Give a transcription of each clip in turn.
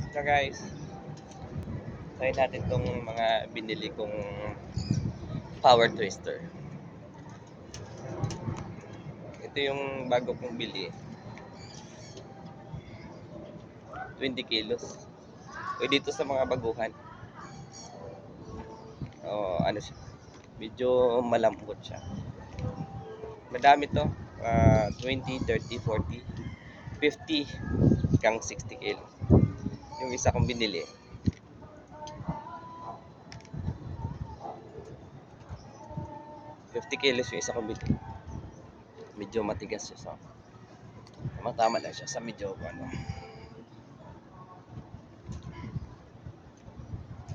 So guys, try natin tong mga binili kong power twister. Ito yung bago kong bili. 20 kilos. Pwede dito sa mga baguhan. Ano siya? Medyo malambot siya. Madami to. 20, 30, 40, 50 hanggang 60 kilos. Yung isa kong binili. 50 kilos yung isa kong binili. Medyo matigas siya. So, tama lang siya sa medyo ano.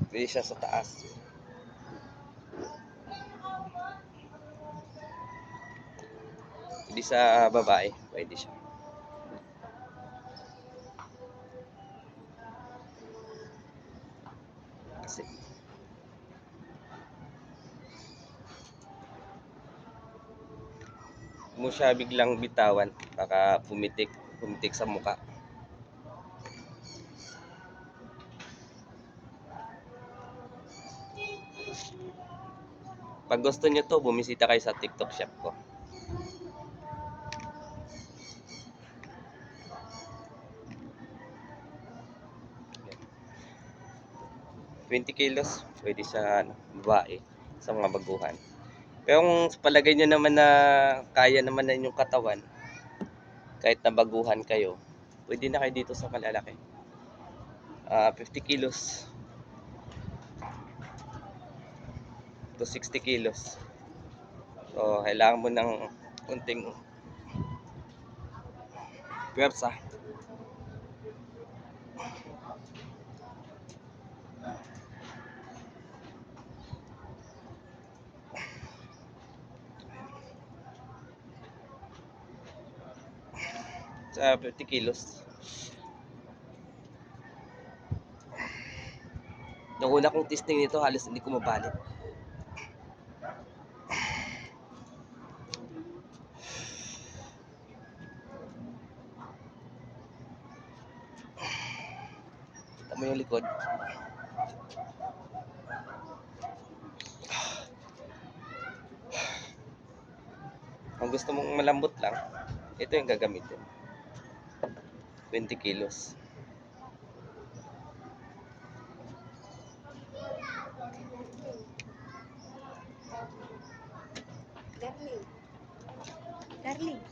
Pwede siya sa taas. Hindi sa babae. Pwede siya. Kasi mo siya biglang bitawan, baka pumitik sa muka. Pag gusto niyo to, bumisita kayo sa TikTok shop ko. Yan. 20 kilos, pwede sa babae, sa mga baguhan. Pero kung palagay nyo naman na kaya naman na inyong katawan, kahit na baguhan kayo, pwede na kayo dito sa malalaki. 50 kilos to 60 kilos. So, kailangan mo ng kunting pwersa. Sa 50 kilos. Nung una kong testing nito, halos hindi ko mabalit. Kita mo yung likod. Kung gusto mong malambot lang, ito yung gagamitin. 20 kilos. Darling.